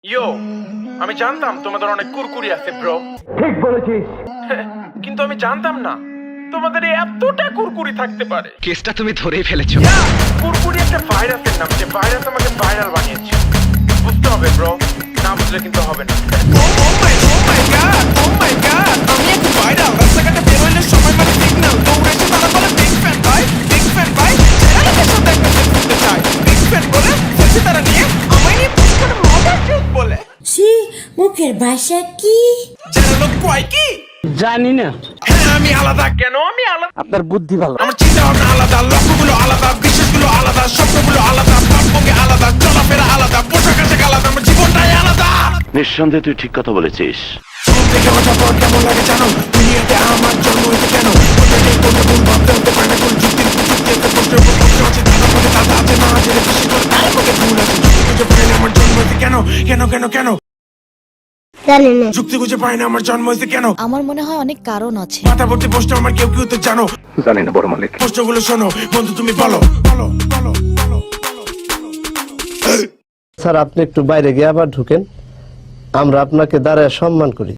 ইয়ো, আমি জানতাম তোমাদের অনেক কুরকুরি আছে ব্রো। ঠিক বলেছিস। কিন্তু আমি জানতাম না তোমাদের এতটা কুরকুরি থাকতে পারে। কেসটা তুমি ধরেই ফেলেছো। কুরকুরি একটা ভাইরাসের নাম, যে ভাইরাস আমাকে ভাইরাল বানিয়েছে। বুঝতে হবে ব্রো, না বুঝলে কিন্তু হবে না। আমি এখন ভাইরাল, রাস্তাঘাটে বের হইলে সবাই মানে সিগন্যাল দৌড়ে এসে তারা বলে বিগ ফ্যান ভাই, বিগ ফ্যান ভাই। ছেলেদের সাথে একটা সেলফি তুলতে চাই, বিগ ফ্যান বলে সেলফি তারা নিয়ে আমায় নিয়ে পোস্ট করে মজা কিউট বলে। ছি, মুখের ভাষা কি? যারা লোক কয় কি জানি না। হ্যাঁ আমি আলাদা, কেন আমি আলাদা? আপনার বুদ্ধি ভালো। আমার চিন্তা ভাবনা আলাদা, লক্ষ্যগুলো আলাদা, বিশ্বাসগুলো আলাদা, স্বপ্নগুলো আলাদা, ভাবভঙ্গি আলাদা, চলাফেরা আলাদা, পোশাক আশাক আলাদা, আমার জীবনটাই আলাদা। নিঃসন্দেহে তুই ঠিক কথা বলেছিস। ঘুম থেকে ওঠার পর কেমন লাগে জানো? দুনিয়াতে আমার জন্ম হয়েছে কেন? কোনটাকে কোনটা ভুল ভাবতে হতে পারে না, কোন যুক্তির যুক্তি একটা প্রশ্নের উপর প্রশ্ন আছে, দাদা পথে দাদা আছে, না আছে রে বিশ্বাস করে তার পথে ভুল আছে। যুক্তি খুঁজে পাই না আমার জন্ম হয়েছে কেন, কেন কেন কেন? জানি না। যুক্তি খুঁজে পাই না আমার জন্ম হয়েছে কেন? আমার মনে হয় অনেক কারণ আছে। মাথা ভর্তি প্রশ্ন আমার, কেউ কেউ তো জানো। জানি না বড় মালিক। প্রশ্নগুলো শোনো বন্ধু, তুমি বলো বলো বলো বলো। স্যার, আপনি একটু বাইরে গিয়ে আবার ঢুকেন, আমরা আপনাকে দাঁড়ায় সম্মান করি।